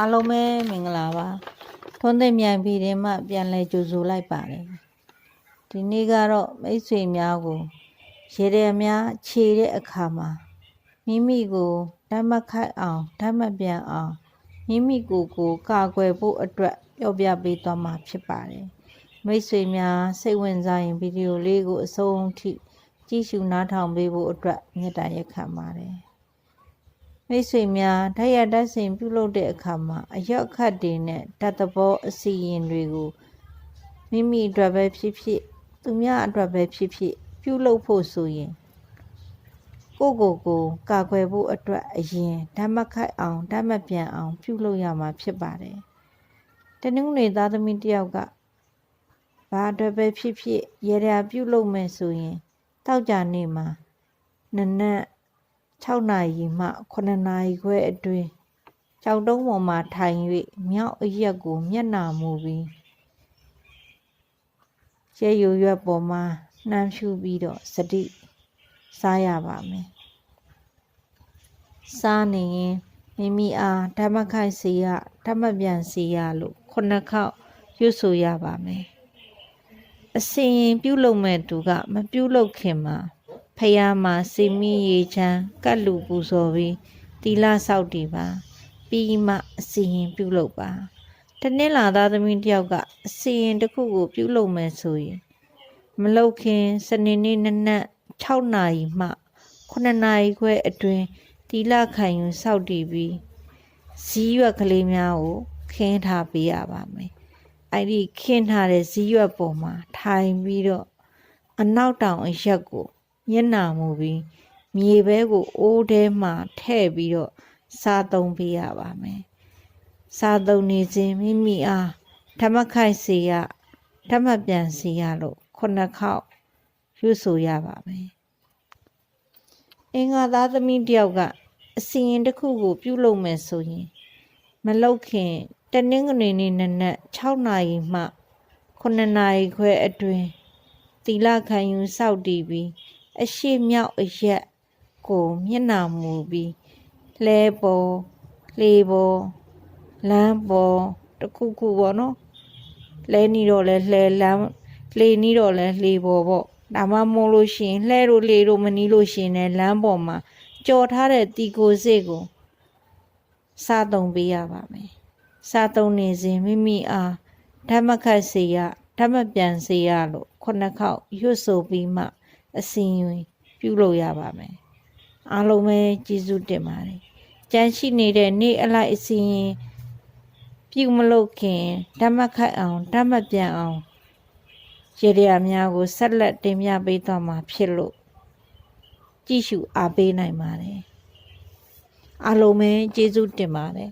အားလုံးပဲမင်္ဂလာပါထွန်းသိမ့်မြိုင်ပြည်တင်မှပြန်လဲကြိုဆိုလိုက်ပါတယ်ဒီနေ့ကတော့မိတ်ဆွေများကိုရေရဲများခြေတဲ့အခါမှာမိမိကိုဓမ္မခိုက်အောင်ဓမ္မပြန်အောင်မိမိကိုကာကွယ်ဖို့အတွက်ပြောပြပေးသွားမှာဖြစ်ပါတယ်မိတ်ဆွေများစိတ်ဝင်စားရင်ဗီဒီယိုလေးကိုအဆုံးထိကြည့်ရှုနားထောင်ပေးဖို့အတွက်မေတ္တာရက်ခံပါတယ်မိတ်ဆွေများဓာတ်ရဓာတ်စဉ်ပြုလုပ်တဲ့အခါမှာအရောက်အခတ်တွေနဲ့ဓာတ်သဘောအစီရင်တွေကိုမိမိအတွက်ပဲဖြစ်ဖြစ်သူများအတွက်ပဲဖြစ်ဖြစ်ပြုလုပ်ဖို့ဆိုရင်ကိုကာကွယ်ဖို့အတွက်အရင်ဓမ္မခိုက်အောင်ဓမ္မပြန်အောင်ပြုလုပ်ရမှာဖြစ်ပါတယ်တနင်္ဂနွေသားသမီးတယောက်ကဘာအတွက်ပဲဖြစ်ဖြစ်ရေရာပြုလုပ်မယ်ဆိုရင်တောက်ကြနေမှာနနက်6နာရီမှ9နာရီခွဲအတွင်းကြောက်တုံးပေါ်မှာထိုင်၍မြောက်အရက်ကိုမျက်နှာမူပြီးရဲရွရွက်ပေါ်မှာနှမ်းဖြူပြီးတော့စတိစားရပါမယ်စားနေရင်မိမိအားဓမ္မခိုက်စီရဓမ္မပြန်စီရလို့9ခေါက်ရွတ်ဆိုရပါမယ်အစဉ်ရင်ပြုလုပ်မဲ့သူကမပြုလုပ်ခင်မှာဖယားမှာစီမီရေချမ်းကတ်လူပူဇော်ပြီးတီလာဆောက်တည်ပါပြီးမှအစီရင်ပြုလုပ်ပါတနင်္လာသားသမီးတယောက်ကအစီရင်တစ်ခုကိုပြုလုပ်မယ်ဆိုရင်မလုပ်ခင်စနေနေ့နနက်6နာရီမှ9နာရီခွဲအတွင်းတီလာခံယူဆောက်တည်ပြီးဇီးရွက်ကလေးများကိုခင်းထားပေးရပါမယ်အဲ့ဒီခင်းထားတဲ့ဇီးရွက်ပေါ်မှာထိုင်ပြီးတော့အနောက်တောင်အရက်ကိုမျက်နှာမူပြီးမြေဘဲကိုအိုးထဲမှာထည့်ပြီးတော့စားသုံးပေးရပါမယ်စားသုံးနေခြင်းမိမိအားဓမ္မခိုက်စီရဓမ္မပြန်စီရလို့9ခေါက်ရွတ်ဆိုရပါမယ်အင်္ဂါသားသမီးတယောက်ကအစီရင်တစ်ခုကိုပြုလုပ်မယ်ဆိုရင်မလုပ်ခင်တနင်္ဂနွေနေ့နနက်6နာရီမှ9နာရီခွဲအတွင်းသီလခံယူစောင့်တည်ပြီးအရှိမြောက်အရက်ကိုမျက်နှာမူပြီးလဲပေါ်လေပေါ်လမ်းပေါ်တခုခုပေါ့နော်လဲနီတော့လဲလှဲလမ်းလေနီတော့လဲလေပေါ်ပေါ့ဒါမှမဟုတ်လို့ရှိရင်လှဲတို့လေတို့မနီးလို့ရှိရင်လည်းလမ်းပေါ်မှာကြော်ထားတဲ့တီကိုစစ်ကိုစားသုံးပေးရပါမယ်စားသုံးနေစဉ်မိမိအားဓမ္မခတ်စေရဓမ္မပြန်စေရလို့9ခေါက်ရွတ်ဆိုပြီးမှအစဉ်ရင်ပြုလုပ်ရပါမယ်အားလုံးပဲကျေးဇူးတင်ပါတယ်ကြံရှိနေတဲ့နေ့အလိုက်အစဉ်ရင်ပြုမလုပ်ခင်ဓမ္မခတ်အောင်ဓမ္မပြန်အောင်ရေရများကိုဆက်လက်တင်ပြပေးသွားမှာဖြစ်လို့ကြည့်ရှုအားပေးနိုင်ပါတယ်အားလုံးပဲကျေးဇူးတင်ပါတယ်